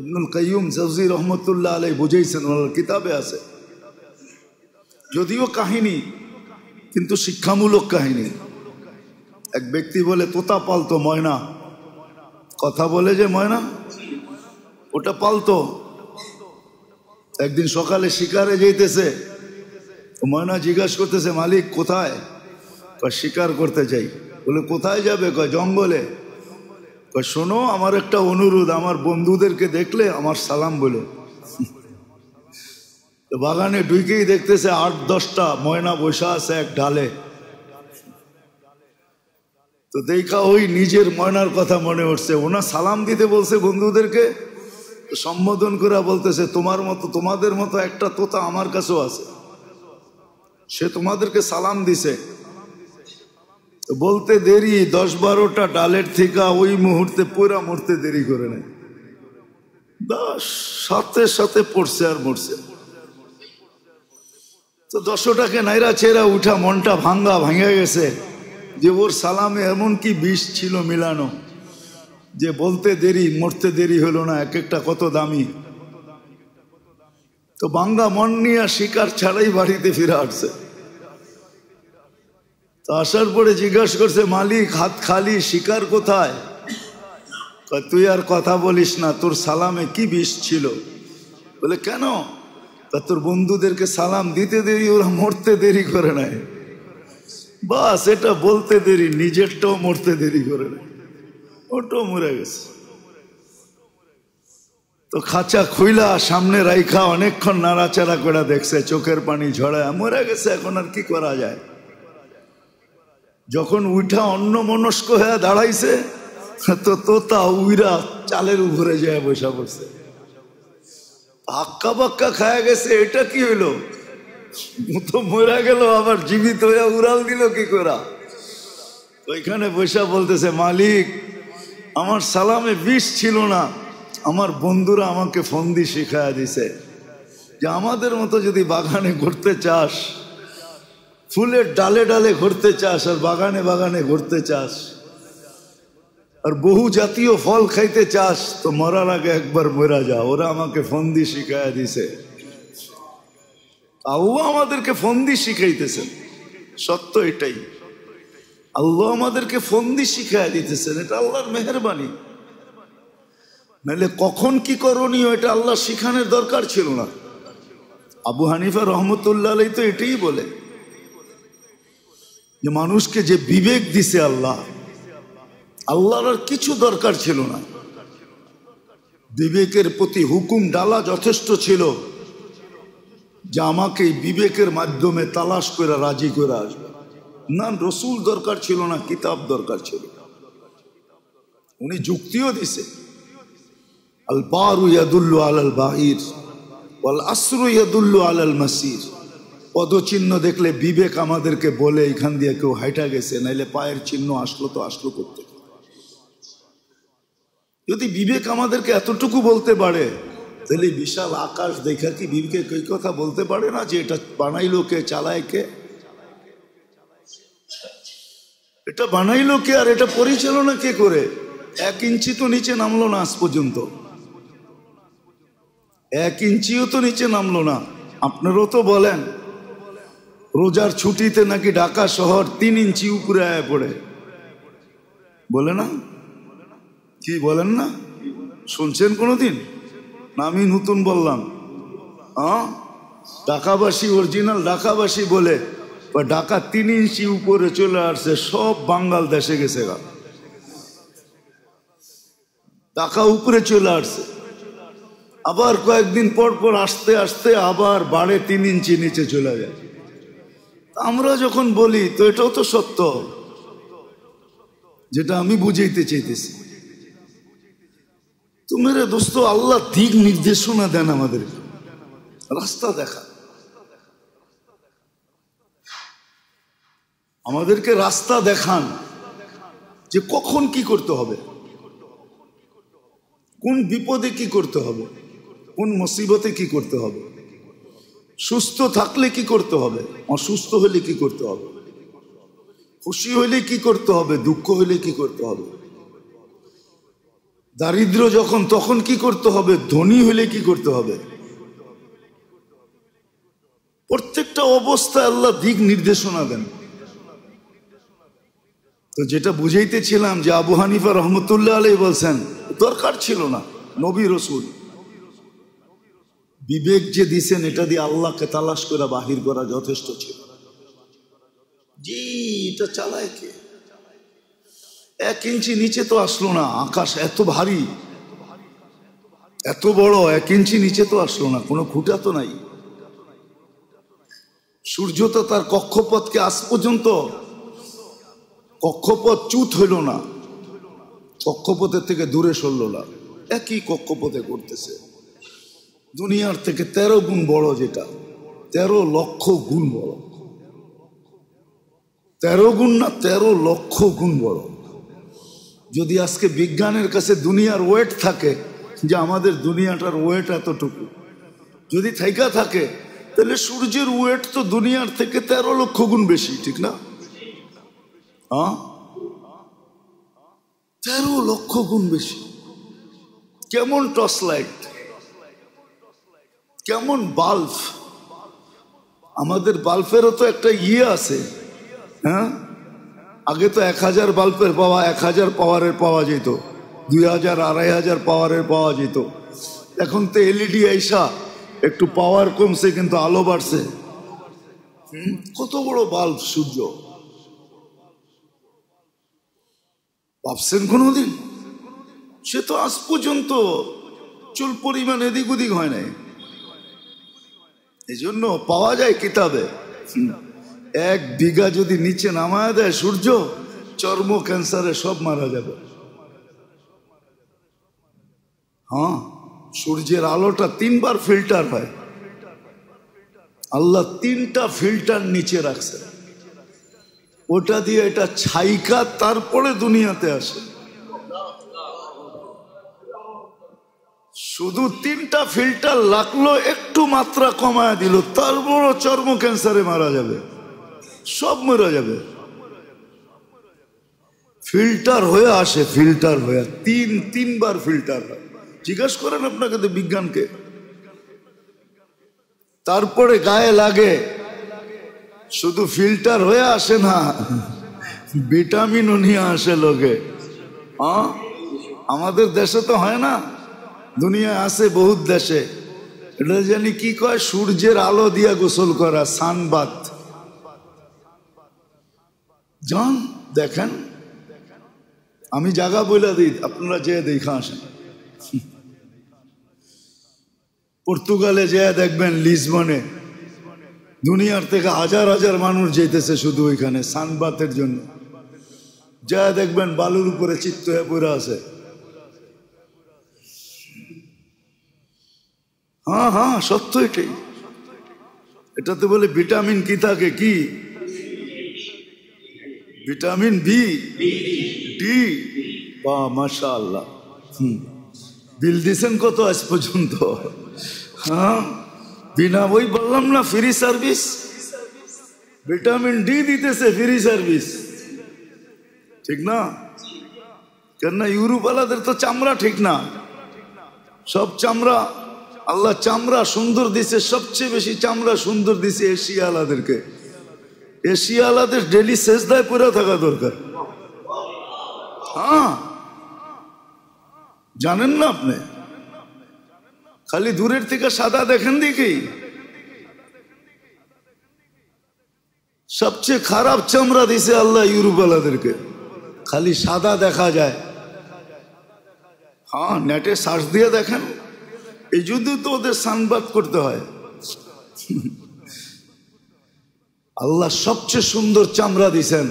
ইবনুল কাইয়ুম জাওজি রহমতুল্লাহ আলাইহি বুঝাইছেন, ওনার কিতাবে আছে। যদিও কাহিনী, কিন্তু শিক্ষামূলক কাহিনী। এক ব্যক্তি বলে তোতা পালতো, ময়না, কথা বলে যে ময়না, ওটা পালতো। একদিন সকালে শিকারে যাইতেছে, ময়না জিজ্ঞাসা করতেছে, মালিক কোথায়? শিকার করতে চাই। বলে কোথায় যাবে? কয় জঙ্গলে। কয় শোনো, আমার একটা অনুরোধ, আমার বন্ধুদেরকে দেখলে আমার সালাম বলো। তো বাগানে ঢুকেই দেখতেছে 8-10টা ময়না বসা আছে এক ডালে। তো দেখা ওই নিজের ময়নার কথা মনে উঠছে। ওনা সালাম দিতে বলছে বন্ধুদেরকে, সম্বোধন করে বলতেছে, তোমার মতো, তোমাদের মতো একটা তোতা আমার কাছেও আছে, সে তোমাদেরকে সালাম দিছে। বলতে দেরি, 10-12টা ডালের থেকে ওই মুহূর্তে পুরা মরতে দেরি করে নেয়। সাথে সাথে পড়ছে আর মরছে। তো 10টাকে নাইরা চেরা উঠা, মনটা ভাঙা গেছে যে ওর সালামে এমন কি বিষ ছিল মিলানো যে বলতে দেরি মরতে দেরি হলো না। এক একটা কত দামি। তো ভাঙ্গা মন নিয়ে শিকার ছাড়াই বাড়িতে ফিরে আসছে। তো আসার পরে জিজ্ঞাসা করছে, মালিক হাত খালি, শিকার কোথায়? তুই আর কথা বলিস না, তোর সালামে কি বিষ ছিল? বলে কেন? তা তোর বন্ধুদেরকে সালাম দিতে দেরি, ওরা মরতে দেরি করে নাই। বাস এটা বলতে দেরি, নিজেরটাও মরতে দেরি করে নাই, ওটাও মরে গেছে। তো খাঁচা খুইলা সামনে রাইখা অনেকক্ষণ নাড়াচাড়া করে দেখছে, চোখের পানি ঝরায়, মরে গেছে, এখন আর কি করা যায়। যখন উঠা অন্য মনস্ক হয়ে দাঁড়াইছে, তো তোতা উইরা চালের উপরে যায় বসা পড়ছে। হাক্কা বাক্কা খায়া গেছে, এটা কি হইলো? তো মরা গেল, আবার জীবিত হয়ে উড়াল দিল কি করা? ওইখানে বসা বলতেছে, মালিক আমার সালামে বিষ ছিল না, আমার বন্ধুরা আমাকে ফন্দি শিখায়া দিছে যে আমাদের মতো যদি বাগানে ঘুরতে চাস, ফুলের ডালে ডালে ঘুরতে চাস, আর বাগানে বাগানে ঘুরতে চাস, আর বহু জাতীয় ফল খাইতে চাস, তো মরার আগে একবার মরা যা। ওরা আমাকে ফন্দি শিখায়া দিছে। আল্লাহ আমাদেরকে ফন্দি শিখাইতেছেন, সত্য এটাই। আল্লাহ আমাদেরকে ফন্দি শিখাইয়া দিতেছেন, এটা আল্লাহর মেহেরবানি। নাহলে কখন কি করণীয় এটা আল্লাহ শিখানোর দরকার ছিল না। আবু হানিফা রহমতুল্লাহ আলাইহি তো এটাই বলে যে মানুষকে যে বিবেক দিছে আল্লাহ, আল্লাহর আর কিছু দরকার ছিল না। বিবেকের প্রতি হুকুম ডালা যথেষ্ট ছিল যে আমাকে বিবেকের মাধ্যমে তালাশ করে রাজি করে আসবে। না রসুল দরকার ছিল না, কিতাব দরকার ছিল। উনি যুক্তিও দিছে, আল বারু ইয়াদুল্লু আলাল বাহির ওয়াল আসরু ইয়াদুল্লু আলাল মাসির। পদচিহ্ন দেখলে বিবেক আমাদেরকে বলে এখান দিয়ে কেউ হাইটা গেছে, নাইলে পায়ের চিহ্ন আসলো তো আসলো করতে। যদি বিবেক আমাদেরকে এতটুকু বলতে পারে, তাহলে বিশাল আকাশ দেখা কি বিবেকে কই কথা বলতে পারে না যে এটা বানাইলো কে, চালায় কে? এটা বানাইলো কে আর এটা পরিচালনা কে করে? 1 ইঞ্চি তো নিচে নামলো না আজ পর্যন্ত, 1 ইঞ্চিও তো নিচে নামলো না। আপনারও তো বলেন রোজার ছুটিতে নাকি ঢাকা শহর 3 ইঞ্চি উপরে আয়া পড়ে, বলে না? কি বলেন না? শুনছেন কোনোদিন? না আমি নতুন বললাম? ঢাকাবাসী, অরিজিনাল ঢাকাবাসী বলে ঢাকা 3 ইঞ্চি উপরে চলে আসছে, সব বাঙ্গাল দেশে গেছে গা, ঢাকা উপরে চলে আসছে। আবার কয়েকদিন পর পর আস্তে আস্তে আবার বাড়ে 3 ইঞ্চি নিচে চলে যায়। আমরা যখন বলি তো এটাও তো সত্য, যেটা আমি বুঝাইতে চাইতেছি। তো মেরে দোস্ত, আল্লাহ দিক নির্দেশনা দেন আমাদের, রাস্তা দেখা, আমাদেরকে রাস্তা দেখান যে কখন কি করতে হবে, কোন বিপদে কি করতে হবে, কোন মুসিবতে কি করতে হবে, সুস্থ থাকলে কি করতে হবে, অসুস্থ হলে কি করতে হবে, খুশি হইলে কি করতে হবে, দুঃখ হইলে কি করতে হবে। দারিদ্র যখন, তখন কি করতে হবে? ধনী হলে কি করতে হবে? প্রত্যেকটা অবস্থায় আল্লাহ দিক নির্দেশনা দেন। তো যেটা বুঝাইতেছিলাম যে আবু হানিফা রহমতুল্লাহ আলাইহি বলছেন দরকার ছিল না, নবী রসুল বিবেক যে দিছেন এটা দিয়ে আল্লাহকে তালাশ করে বাহির করা যথেষ্ট ছিল। জি, এটা চালায় কে? 1 ইঞ্চি নিচে তো আসলো না, আকাশ এত ভারী এত বড়, 1 ইঞ্চি নিচে তো আসলো না, কোনো খুঁটা তো নাই। সূর্য তো তার কক্ষপথকে আজ পর্যন্ত কক্ষপথ চ্যুত হইল না, কক্ষপথের থেকে দূরে সরল না, একই কক্ষপথে করতেছে। দুনিয়ার থেকে 13 গুণ বড়, যেটা 13 লক্ষ গুণ বড়, 13 গুণ না 13 লক্ষ গুণ বড়। যদি আজকে বিজ্ঞানের কাছে দুনিয়ার ওয়েট থাকে, যে আমাদের দুনিয়াটার ওয়েট এতটুকু, যদি থাইকা থাকে, তাহলে সূর্যের ওয়েট তো দুনিয়ার থেকে 13 লক্ষ গুণ বেশি, ঠিক না? 13 লক্ষ গুণ বেশি। কেমন টর্চ লাইট, কেমন বাল্ব! আমাদের বাল্বেরও তো একটা আছে, হ্যাঁ? আগে তো 1000 বাল্বের পাওয়া, 1000 পাওয়ারের পাওয়া যেত, 2000 2500 পাওয়ারের পাওয়া যেত। এখন তো এলইডি আইসা একটু পাওয়ার কমছে, কিন্তু আলো বাড়ছে। কত বড় বাল্ব সূর্য, ভাবছেন কোনদিন? সে তো আজ পর্যন্ত চুল পরিমাণ এদিক ওদিক হয় নাই। এই জন্য পাওয়া যায় কিতাবে, 1 বিঘা যদি নিচে নামায় দেয় সূর্য, চর্ম ক্যান্সারে সব মারা যাবে। হ্যাঁ, সূর্যের আলোটা 3 বার ফিল্টার হয়, আল্লাহ 3টা ফিল্টার নিচে রাখছে, ওটা দিয়ে এটা ছাইকা তারপরে দুনিয়াতে আসে। শুধু 3টা ফিল্টার লাগলো, একটু মাত্রা কমায় দিল, তারপর চর্ম ক্যান্সারে মারা যাবে, সব মরে যাবে। ফিল্টার হয়ে আসে, ফিল্টার হয়ে 3 বার ফিল্টার হয়। জিজ্ঞাসা করেন আপনাকে তো বিজ্ঞানকে। তারপরে গায়ে লাগে, শুধু ফিল্টার হয়ে আসে না, ভিটামিনও নিয়ে আসে লোকে। আমাদের দেশে তো হয় না, দুনিয়ায় আছে বহুত দেশে। এটা জানি কি কয়, সূর্যের আলো দিয়া গোসল করা, সানবাত। যান দেখেন, আমি জায়গা বইলা দিই, আপনারা যে দেখা আসেন। পর্তুগালে যে দেখবেন, লিসবনে দুনিয়ার থেকে হাজার হাজার মানুষ যেতেছে শুধু ওইখানে সানবাতের জন্য। যা দেখবেন বালুর উপরে চিত্ত হয়ে পড়ে আছে। হ্যাঁ হ্যাঁ, সত্য এটাই। এটাতে বলে ভিটামিন কি থাকে, কি ভিটামিন বি ডি। বা মাশাআল্লাহ, বিল দিছেন কত আজ পর্যন্ত? হ্যাঁ, বিনা বই বললাম না, ফ্রি সার্ভিস। ভিটামিন ডি দিতেছে, ফ্রি সার্ভিস, ঠিক না? কেননা ইউরোপ ওয়ালাদের তো চামড়া ঠিক না, সব চামড়া আল্লাহ চামড়া সুন্দর দিছে, সবচেয়ে বেশি চামড়া সুন্দর দিছে এশিয়া আলাদেরকে। এশিয়া আলাদের ডেলি সেজদায় পড়ে থাকা দরকার। হ্যাঁ, জানেন না আপনি? খালি দূরের থেকে সাদা দেখেন দেখি, সবচেয়ে খারাপ চামড়া দিছে আল্লাহ ইউরোপ ওয়ালাদেরকে, খালি সাদা দেখা যায়। হ্যাঁ, নেটে সার্চ দিয়ে দেখেন। এই যদিও তো ওদের সানবাদ করতে হয়। আল্লাহ সবচেয়ে সুন্দর চামড়া দিছেন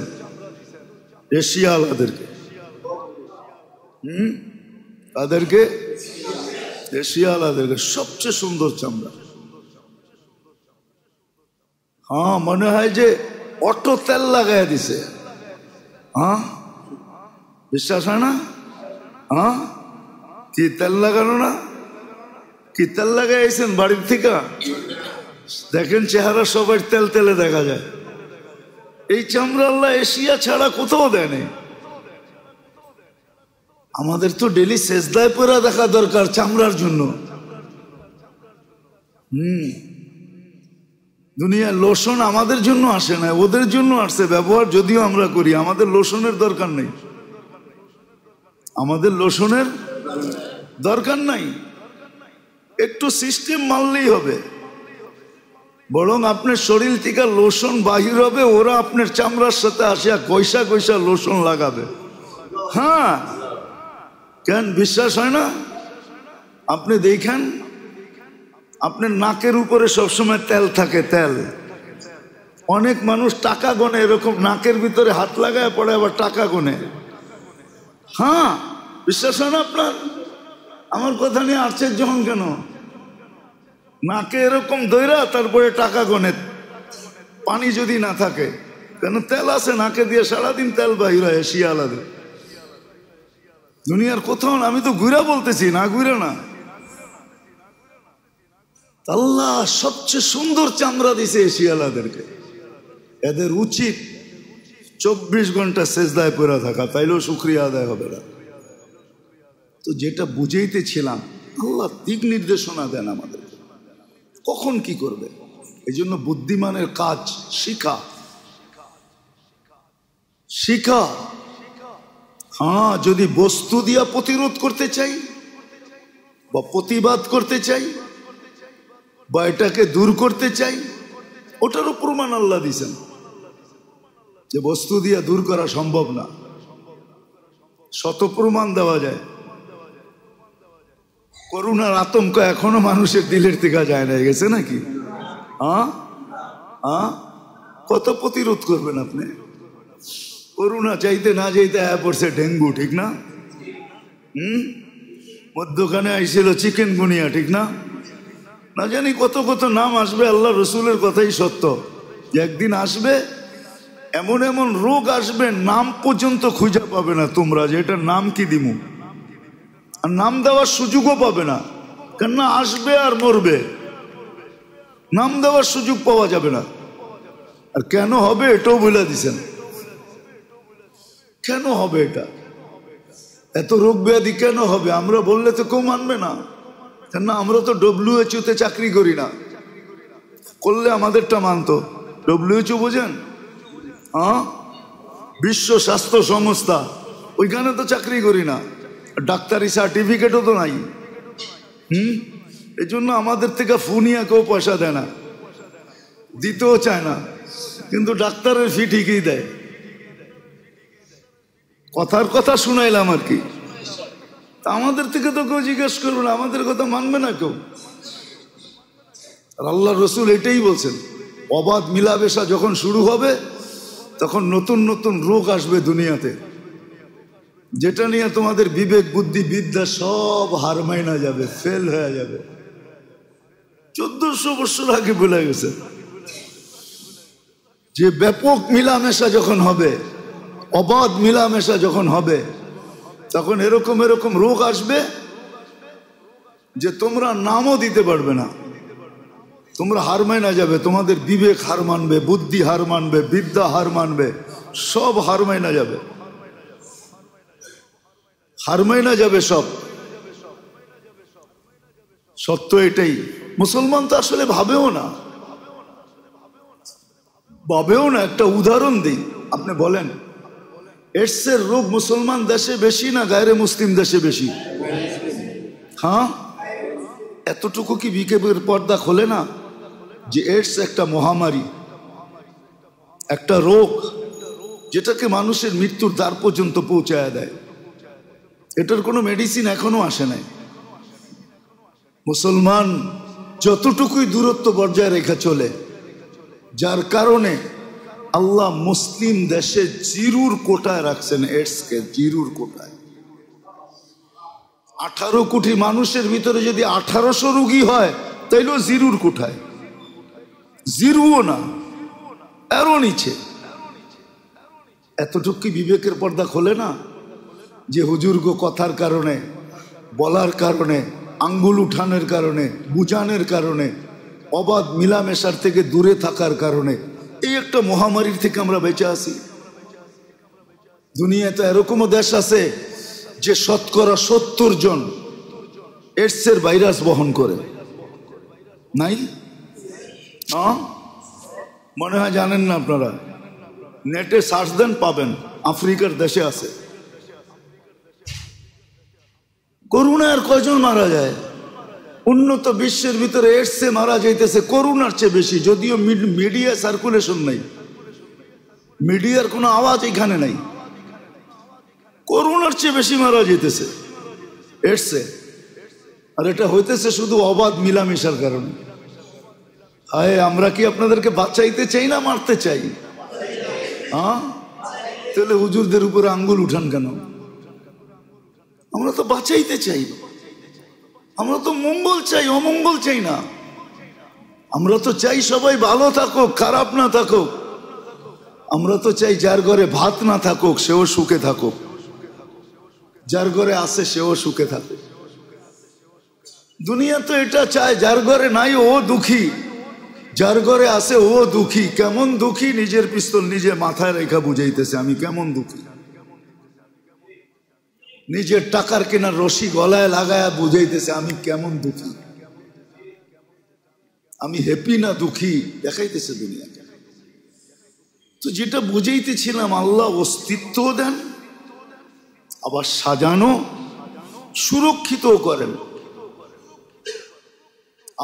এশিয়া আলাদেরকে। তাদেরকে এশিয়া আলাদেরকে সবচেয়ে সুন্দর চামড়া। হ্যাঁ, মনে হয় যে অটো তেল লাগাই দিছে। হ্যাঁ, বিশ্বাস হয় না? হ্যাঁ, কি তেল লাগানো না? কি তেল লাগাইছেন বাড়ির থেকে? দেখেন চেহারা সবাই তেল তেলে দেখা যায়। এই চামড়া আল্লাহ এশিয়া ছাড়া কোথাও দেয়নি। আমাদের তো ডেলি সেজদায় পড়া দেখা দরকার চামড়ার জন্য। দুনিয়ার লোশন আমাদের জন্য আসে না, ওদের জন্য আসছে ব্যবহার, যদিও আমরা করি। আমাদের লোশনের দরকার নেই, আমাদের লোশনের দরকার নাই। একটু সিস্টেম মানলেই হবে। বরং আপনার শরীর থেকে লোশন বাহির হবে, ওরা আপনার চামড়ার সাথে আসিয়া কয়সা কয়সা লোশন লাগাবে। হ্যাঁ, কেন বিশ্বাস হয় না? আপনি দেখেন, আপনার নাকের উপরে সবসময় তেল থাকে, তেল। অনেক মানুষ টাকা গনে, এরকম নাকের ভিতরে হাত লাগায় পড়ে আবার টাকা গনে। হ্যাঁ, বিশ্বাস হয় না আপনার? আমার কথা নিয়ে আশ্চর্য হন কেন? নাকে এরকম দইরা তারপরে টাকা গনে, পানি যদি না থাকে, কেন তেল আছে নাকে দিয়ে, সারাদিন তেল বাহির হয় শিয়ালাদের। দুনিয়ার কোথাও, আমি তো ঘুরা বলতেছি না, ঘুরা না। আল্লাহ সবচেয়ে সুন্দর চামড়া দিছে শিয়ালাদেরকে। এদের উচিত 24 ঘন্টা সেজদায় পড়ে থাকা, তাইলেও শুকরিয়া আদায় হবে না। তো যেটা বুঝাইতেছিলাম, আল্লাহ দিক নির্দেশনা দেন আমাদের কখন কি করবে। এই জন্য বুদ্ধিমানের কাজ শিখা, শিখা। হ্যাঁ, যদি বস্তু দিয়া প্রতিরোধ করতে চাই বা প্রতিবাদ করতে চাই বা এটাকে দূর করতে চাই, ওটারও প্রমাণ আল্লাহ দিয়েছেন যে বস্তু দিয়া দূর করা সম্ভব না। শত প্রমাণ দেওয়া যায়। করুণার আতঙ্ক এখনো মানুষের দিলের থেকে যায় না, গেছে নাকি? কত প্রতিরোধ করবেন আপনি? করুণা চাইতে না চাইতে আয়া পড়ছে ডেঙ্গু, ঠিক না? মধ্যখানে আইছিল চিকেন গুনিয়া, ঠিক না? না জানি কত কত নাম আসবে। আল্লাহ রসুলের কথাই সত্য যে একদিন আসবে, এমন এমন রোগ আসবে নাম পর্যন্ত খুঁজে পাবে না তোমরা, যে এটার নাম কি দিমু। আর নাম দেওয়ার সুযোগও পাবে না, কেননা আসবে আর মরবে, নাম দেওয়ার সুযোগ পাওয়া যাবে না। আর কেন হবে এটাও বলে দিছেন। কেন হবে এটা? এত রোগ ব্যাধি কেন হবে? আমরা বললে তো কেউ মানবে না, কেননা আমরা তো WHO তে চাকরি করি না। করলে আমাদেরটা মানতো। WHO বোঝেন? বিশ্ব স্বাস্থ্য সংস্থা, ওইখানে তো চাকরি করি না, ডাক্তারি সার্টিফিকেটও তো নাই। এই জন্য আমাদের থেকে ফুনিয়া কেউ পয়সা দেয় না, দিতেও চায় না, কিন্তু ডাক্তারের ফি ঠিকই দেয়। কথার কথা শুনাইলাম আর কি। তা আমাদের থেকে তো কেউ জিজ্ঞেস করবে না, আমাদের কথা মানবে না কেউ। আর আল্লাহ রসুল এটাই বলছেন, অবাধ মিলামেশা যখন শুরু হবে তখন নতুন নতুন রোগ আসবে দুনিয়াতে, যেটা নিয়ে তোমাদের বিবেক বুদ্ধি বিদ্যা সব হার মাইনা যাবে, ফেল হয়ে যাবে। 1400 বছর আগে বলে গেছে যে ব্যাপক মিলামেশা যখন হবে, অবাধ মিলামেশা যখন হবে, তখন এরকম এরকম রোগ আসবে যে তোমরা নামও দিতে পারবে না। তোমরা হার মাইনা যাবে, তোমাদের বিবেক হার মানবে, বুদ্ধি হার মানবে, বিদ্যা হার মানবে, সব হার মাইনা যাবে, হার মাইনা যাবে সব। সত্য এটাই। মুসলমান তো আসলে ভাবেও না। একটা উদাহরণ দিই, আপনি বলেন এডসের রোগ মুসলমান দেশে বেশি না গায়রে মুসলিম দেশে বেশি? হ্যাঁ, এতটুকু কি বিকেপের পর্দা খোলে না যে এডস একটা মহামারী, একটা রোগ যেটাকে মানুষের মৃত্যুর দ্বার পর্যন্ত পৌঁছায় দেয়। এটার কোনো মেডিসিন এখনো আসে নাই। মুসলমান যতটুকুই দূরত্ব বজায় রেখে চলে, যার কারণে আল্লাহ মুসলিম দেশে জিরুর কোটায় রাখছেন এডসকে, জিরুর কোটায়। 18 কোটি মানুষের ভিতরে যদি 1800 রোগী হয় তাইলেও জিরুর কোটায়, জিরুও না, এরও নিচে। এতটুকু বিবেকের পর্দা খোলে না যে হুজুরগো কথার কারণে, বলার কারণে, আঙ্গুল উঠানোর কারণে, বুঝানোর কারণে, অবাধ মিলামেশার থেকে দূরে থাকার কারণে এই একটা মহামারীর থেকে আমরা বেঁচে আছি। দুনিয়াতে এরকমও দেশ আছে যে শতকরা 70 জন এইডসের ভাইরাস বহন করে? নাই? মনে হয় জানেন না আপনারা। নেটে সার্চ দেন, পাবেন, আফ্রিকার দেশে আছে। করোনার কয়জন মারা যায়? উন্নত বিশ্বের ভিতরে এইডসে মারা যাইতেছে করোনার চেয়ে বেশি, যদিও মিডিয়া সার্কুলেশন নাই, মিডিয়ার কোনো আওয়াজ এখানে নাই। করোনার চেয়ে বেশি মারা যাইতেছে এইডসে, আর এটা হইতেছে শুধু অবাধ মিলামিশার কারণে। আয়, আমরা কি আপনাদেরকে বাঁচাইতে চাই না মারতে চাই? তাহলে হুজুরদের উপরে আঙ্গুল উঠান কেন? আমরা তো বাঁচাইতে চাই, আমরা তো মঙ্গল চাই, অমঙ্গল চাই না। আমরা তো চাই সবাই ভালো থাকুক, খারাপ না থাকুক। আমরা তো চাই যার ঘরে ভাত না থাকুক সেও সুখে থাকুক, যার ঘরে আছে সেও সুখে থাকুক। দুনিয়া তো এটা চায়, যার ঘরে নাই ও দুঃখী, যার ঘরে আছে ও দুঃখী। কেমন দুঃখী? নিজের পিস্তল নিজে মাথায় রেখা বুঝাইতেছে আমি কেমন দুঃখী। নিজের টাকার কেনার রশি গলায় লাগায়া বুঝাইতেছে আমি কেমন দুঃখী। আমি হ্যাপি না দুঃখী দেখাইতেছে দুনিয়াকে। তো যেটা বুঝাইতেছিলাম, আল্লাহ অস্তিত্ব দেন, আবার সাজানো সুরক্ষিত করেন,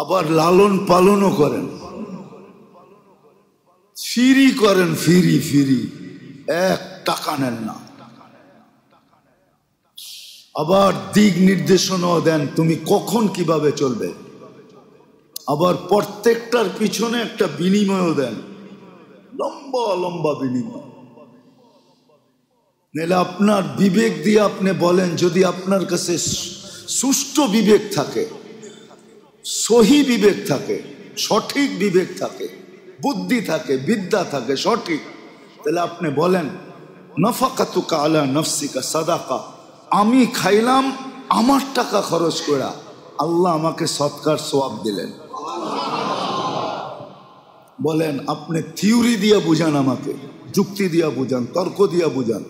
আবার লালন পালনও করেন, ফ্রি করেন, ফ্রি ফ্রি, 1 টাকা নেন না। আবার দিক নির্দেশনাও দেন, তুমি কখন কিভাবে চলবে। আবার প্রত্যেকটার পিছনে একটা বিনিময়ও দেন, লম্বা লম্বা বিনিময়। নাহলে আপনার বিবেক দিয়ে আপনি বলেন, যদি আপনার কাছে সুষ্ঠু বিবেক থাকে, সহি বিবেক থাকে, সঠিক বিবেক থাকে, বুদ্ধি থাকে, বিদ্যা থাকে সঠিক, তাহলে আপনি বলেন নাফাকাতুকা আলা নফসিকা সাদাকা, আমি খাইলাম আমার টাকা খরচ করা, আল্লাহ আমাকে সৎকার সওয়াব দিলেন। বলেন, আপনি থিওরি দিয়া বুঝান, আমাকে যুক্তি দিয়া বুঝান, তর্ক দিয়া বুঝান,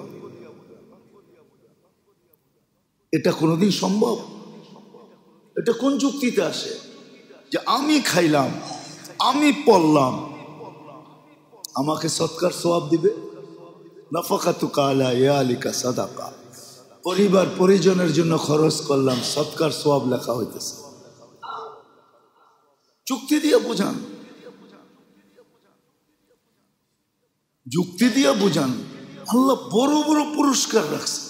এটা কোনোদিন সম্ভব? এটা কোন যুক্তিতে আসে যে আমি খাইলাম, আমি পড়লাম, আমাকে সৎকার সওয়াব দিবে? নাফাকাতুকা আলা ইয়ালিকা সাদাকা, পরিবার পরিজনের জন্য খরচ করলাম, সৎকার সওয়াব লেখা হইতেছে। যুক্তি দিয়ে বুঝান, যুক্তি দিয়ে বুঝান। আল্লাহ বড় বড় পুরস্কার রাখছে।